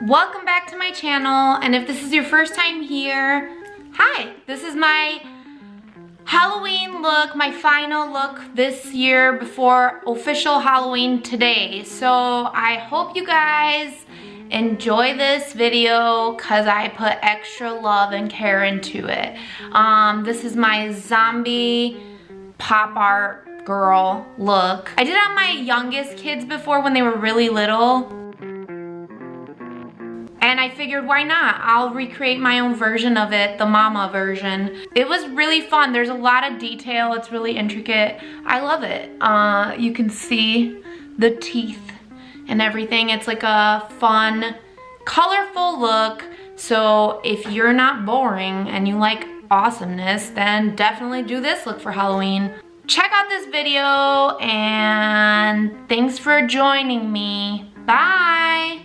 Welcome back to my channel, and if this is your first time here, hi! This is my Halloween look, my final look this year before official Halloween today. So I hope you guys enjoy this video because I put extra love and care into it. This is my zombie pop art girl look. I did it on my youngest kids before when they were really little. And I figured, why not? I'll recreate my own version of it, the mama version. It was really fun. There's a lot of detail. It's really intricate. I love it. You can see the teeth and everything. It's like a fun, colorful look. So if you're not boring and you like awesomeness, then definitely do this look for Halloween. Check out this video and thanks for joining me. Bye.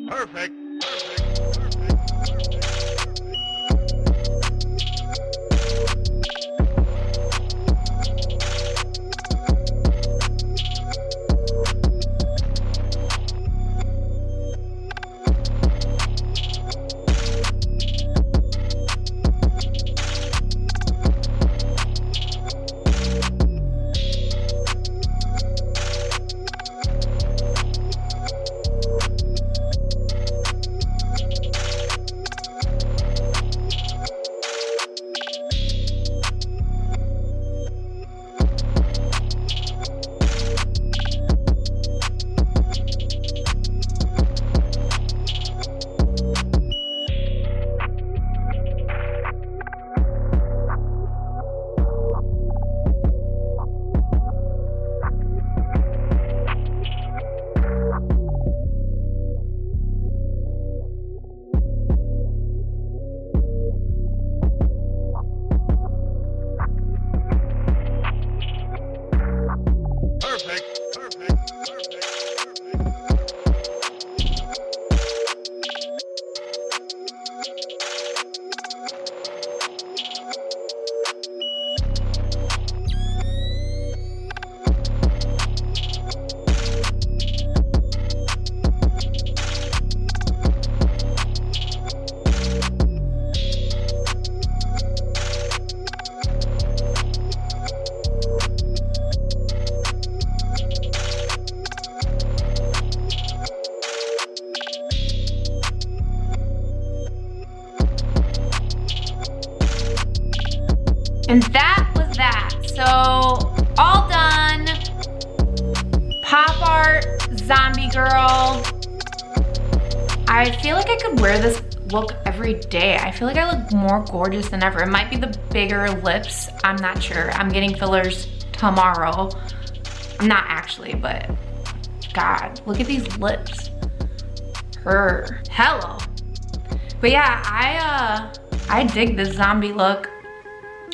Perfect. And that was that. So, all done. Pop art, zombie girl. I feel like I could wear this look every day. I feel like I look more gorgeous than ever. It might be the bigger lips. I'm not sure. I'm getting fillers tomorrow. I'm not actually, but God, look at these lips. Hello. But yeah, I dig this zombie look.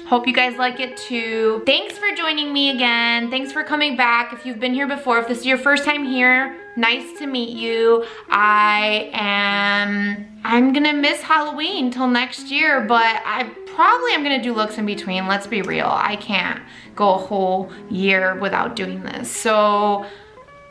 Hope you guys like it too. Thanks for joining me again. Thanks for coming back. If you've been here before, if this is your first time here, nice to meet you. I'm gonna miss Halloween till next year, but I'm gonna do looks in between. Let's be real. I can't go a whole year without doing this. So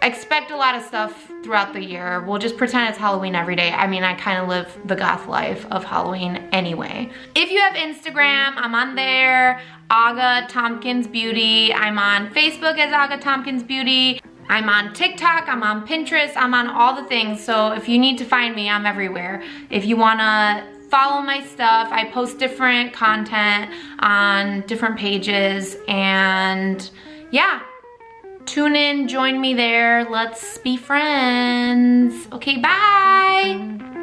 expect a lot of stuff throughout the year. We'll just pretend it's Halloween every day. I mean, I kind of live the goth life of Halloween anyway. If you have Instagram, I'm on there, Aga Tompkins Beauty. I'm on Facebook as Aga Tompkins Beauty. I'm on TikTok, I'm on Pinterest, I'm on all the things. So if you need to find me, I'm everywhere. If you wanna follow my stuff, I post different content on different pages, and yeah. Tune in, join me there. Let's be friends. Okay, bye.